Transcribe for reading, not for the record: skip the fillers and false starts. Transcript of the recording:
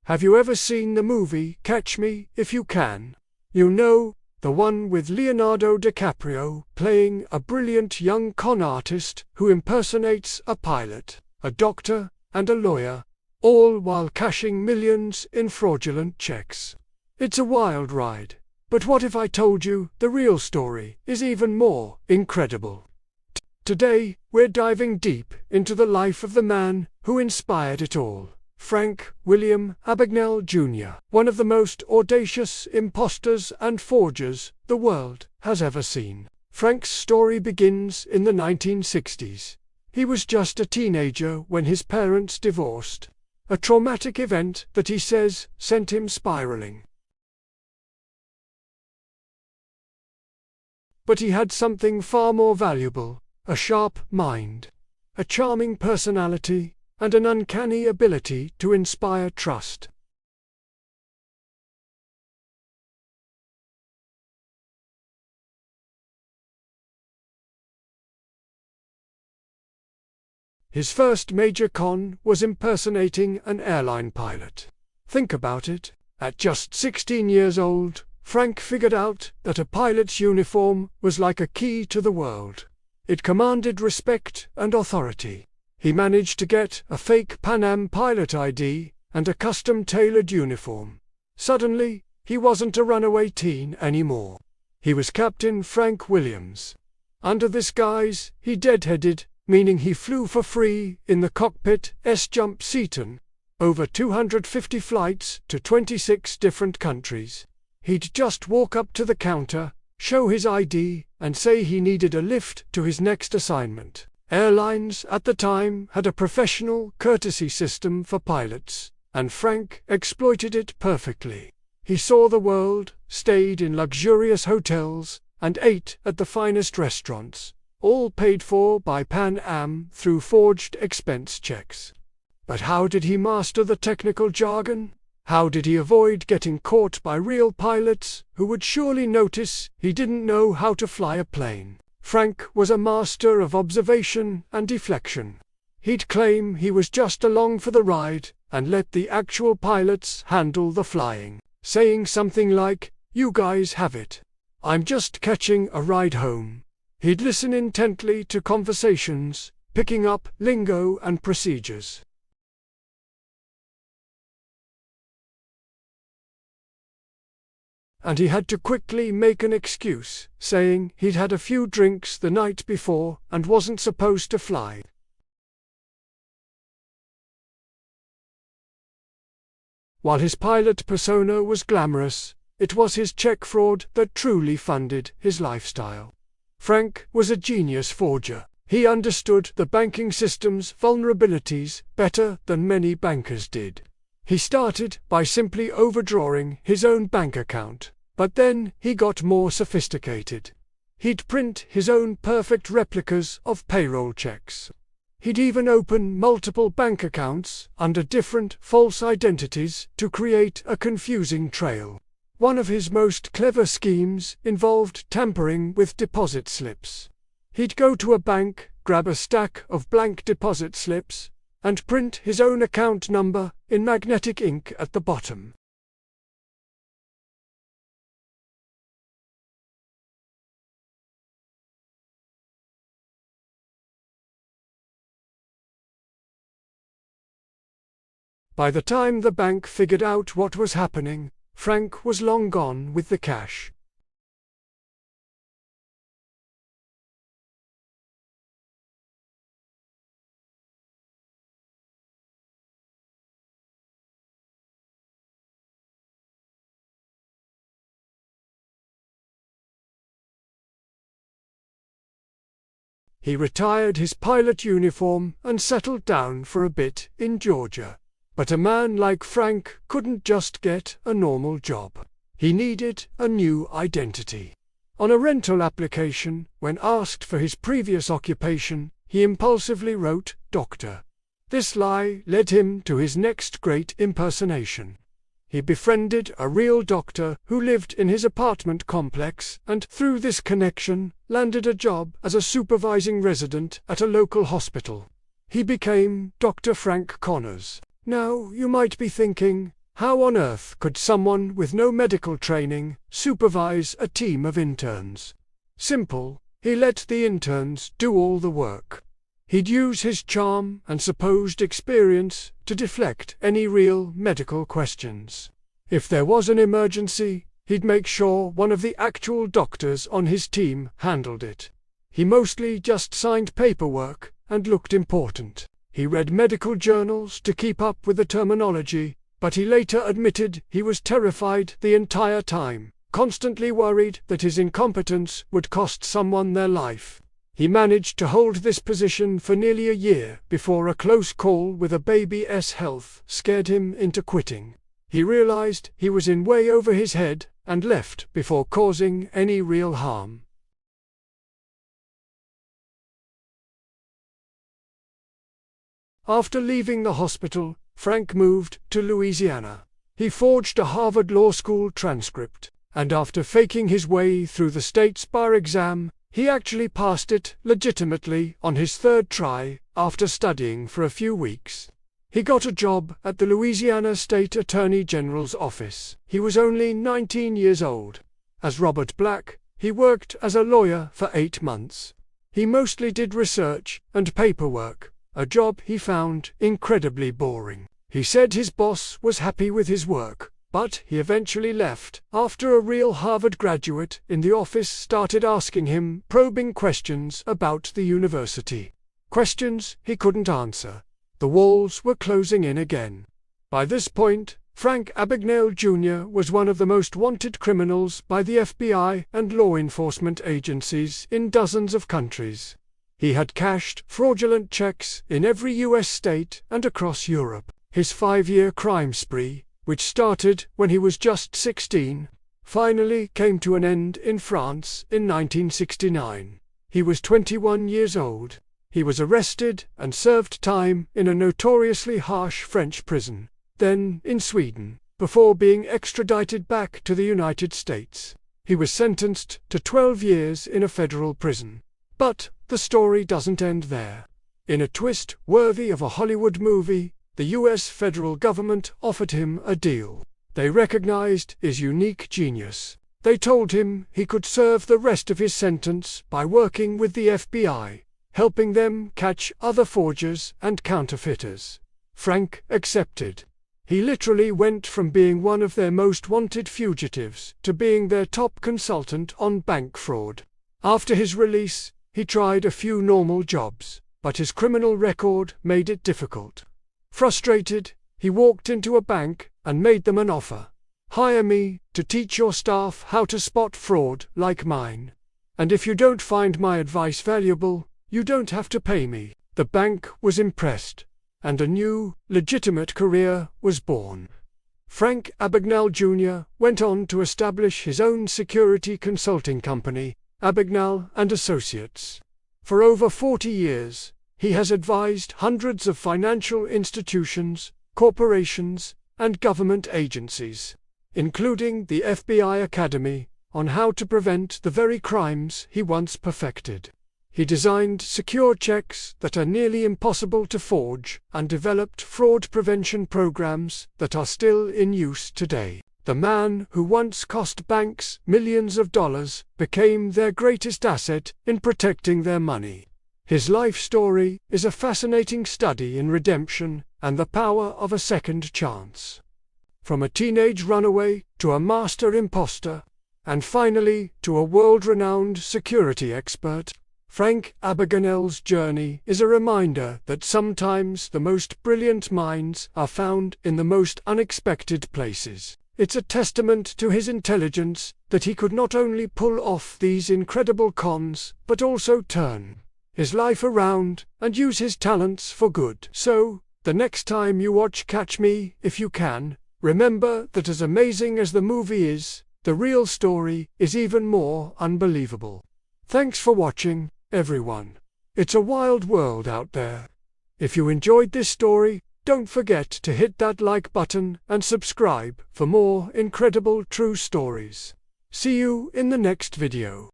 Have you ever seen the movie Catch Me If You Can? You know, the one with Leonardo DiCaprio playing a brilliant young con artist who impersonates a pilot, a doctor, and a lawyer, all while cashing millions in fraudulent checks. It's a wild ride, but what if I told you the real story is even more incredible? Today, we're diving deep into the life of the man who inspired it all, Frank William Abagnale Jr., one of the most audacious imposters and forgers the world has ever seen. Frank's story begins in the 1960s. He was just a teenager when his parents divorced, a traumatic event that he says sent him spiraling. But he had something far more valuable: a sharp mind, a charming personality, and an uncanny ability to inspire trust. His first major con was impersonating an airline pilot. Think about it. At just 16 years old, Frank figured out that a pilot's uniform was like a key to the world. It commanded respect and authority. He managed to get a fake Pan Am pilot ID and a custom-tailored uniform. Suddenly, he wasn't a runaway teen anymore. He was Captain Frank Williams. Under this guise, he deadheaded, meaning he flew for free in the cockpit S-jump Seaton, over 250 flights to 26 different countries. He'd just walk up to the counter, show his ID, and say he needed a lift to his next assignment. Airlines at the time had a professional courtesy system for pilots, and Frank exploited it perfectly. He saw the world, stayed in luxurious hotels, and ate at the finest restaurants, all paid for by Pan Am through forged expense checks. But how did he master the technical jargon? How did he avoid getting caught by real pilots who would surely notice he didn't know how to fly a plane? Frank was a master of observation and deflection. He'd claim he was just along for the ride and let the actual pilots handle the flying, saying something like, "You guys have it. I'm just catching a ride home." He'd listen intently to conversations, picking up lingo and procedures. And he had to quickly make an excuse, saying he'd had a few drinks the night before and wasn't supposed to fly. While his pilot persona was glamorous, it was his check fraud that truly funded his lifestyle. Frank was a genius forger. He understood the banking system's vulnerabilities better than many bankers did. He started by simply overdrawing his own bank account, but then he got more sophisticated. He'd print his own perfect replicas of payroll checks. He'd even open multiple bank accounts under different false identities to create a confusing trail. One of his most clever schemes involved tampering with deposit slips. He'd go to a bank, grab a stack of blank deposit slips, and print his own account number in magnetic ink at the bottom. By the time the bank figured out what was happening, Frank was long gone with the cash. He retired his pilot uniform and settled down for a bit in Georgia. But a man like Frank couldn't just get a normal job. He needed a new identity. On a rental application, when asked for his previous occupation, he impulsively wrote "Doctor." This lie led him to his next great impersonation. He befriended a real doctor who lived in his apartment complex and, through this connection, landed a job as a supervising resident at a local hospital. He became Dr. Frank Connors. Now, you might be thinking, How on earth could someone with no medical training supervise a team of interns? Simple, he let the interns do all the work. He'd use his charm and supposed experience to deflect any real medical questions. If there was an emergency, he'd make sure one of the actual doctors on his team handled it. He mostly just signed paperwork and looked important. He read medical journals to keep up with the terminology, but he later admitted he was terrified the entire time, constantly worried that his incompetence would cost someone their life. He managed to hold this position for nearly a year before a close call with a baby's health scared him into quitting. He realized he was in way over his head and left before causing any real harm. After leaving the hospital, Frank moved to Louisiana. He forged a Harvard Law School transcript, and after faking his way through the state's bar exam, he actually passed it legitimately on his third try after studying for a few weeks. He got a job at the Louisiana State Attorney General's office. He was only 19 years old. As Robert Black, he worked as a lawyer for 8 months. He mostly did research and paperwork, a job he found incredibly boring. He said his boss was happy with his work, but he eventually left after a real Harvard graduate in the office started asking him probing questions about the university. Questions he couldn't answer. The walls were closing in again. By this point, Frank Abagnale Jr. was one of the most wanted criminals by the FBI and law enforcement agencies in dozens of countries. He had cashed fraudulent checks in every U.S. state and across Europe. His 5-year crime spree, which started when he was just 16, finally came to an end in France in 1969. He was 21 years old. He was arrested and served time in a notoriously harsh French prison, then in Sweden, before being extradited back to the United States. He was sentenced to 12 years in a federal prison. But the story doesn't end there. In a twist worthy of a Hollywood movie, the U.S. federal government offered him a deal. They recognized his unique genius. They told him he could serve the rest of his sentence by working with the FBI, helping them catch other forgers and counterfeiters. Frank accepted. He literally went from being one of their most wanted fugitives to being their top consultant on bank fraud. After his release, he tried a few normal jobs, but his criminal record made it difficult. Frustrated, he walked into a bank and made them an offer. "Hire me to teach your staff how to spot fraud like mine. And if you don't find my advice valuable, you don't have to pay me." The bank was impressed, and a new, legitimate career was born. Frank Abagnale Jr. went on to establish his own security consulting company, Abagnale and Associates. For over 40 years, he has advised hundreds of financial institutions, corporations, and government agencies, including the FBI Academy, on how to prevent the very crimes he once perfected. He designed secure checks that are nearly impossible to forge and developed fraud prevention programs that are still in use today. The man who once cost banks millions of dollars became their greatest asset in protecting their money. His life story is a fascinating study in redemption and the power of a second chance. From a teenage runaway to a master imposter, and finally to a world-renowned security expert, Frank Abagnale's journey is a reminder that sometimes the most brilliant minds are found in the most unexpected places. It's a testament to his intelligence that he could not only pull off these incredible cons, but also turn his life around and use his talents for good. So, the next time you watch Catch Me If You Can, remember that as amazing as the movie is, the real story is even more unbelievable. Thanks for watching, everyone. It's a wild world out there. If you enjoyed this story, don't forget to hit that like button and subscribe for more incredible true stories. See you in the next video.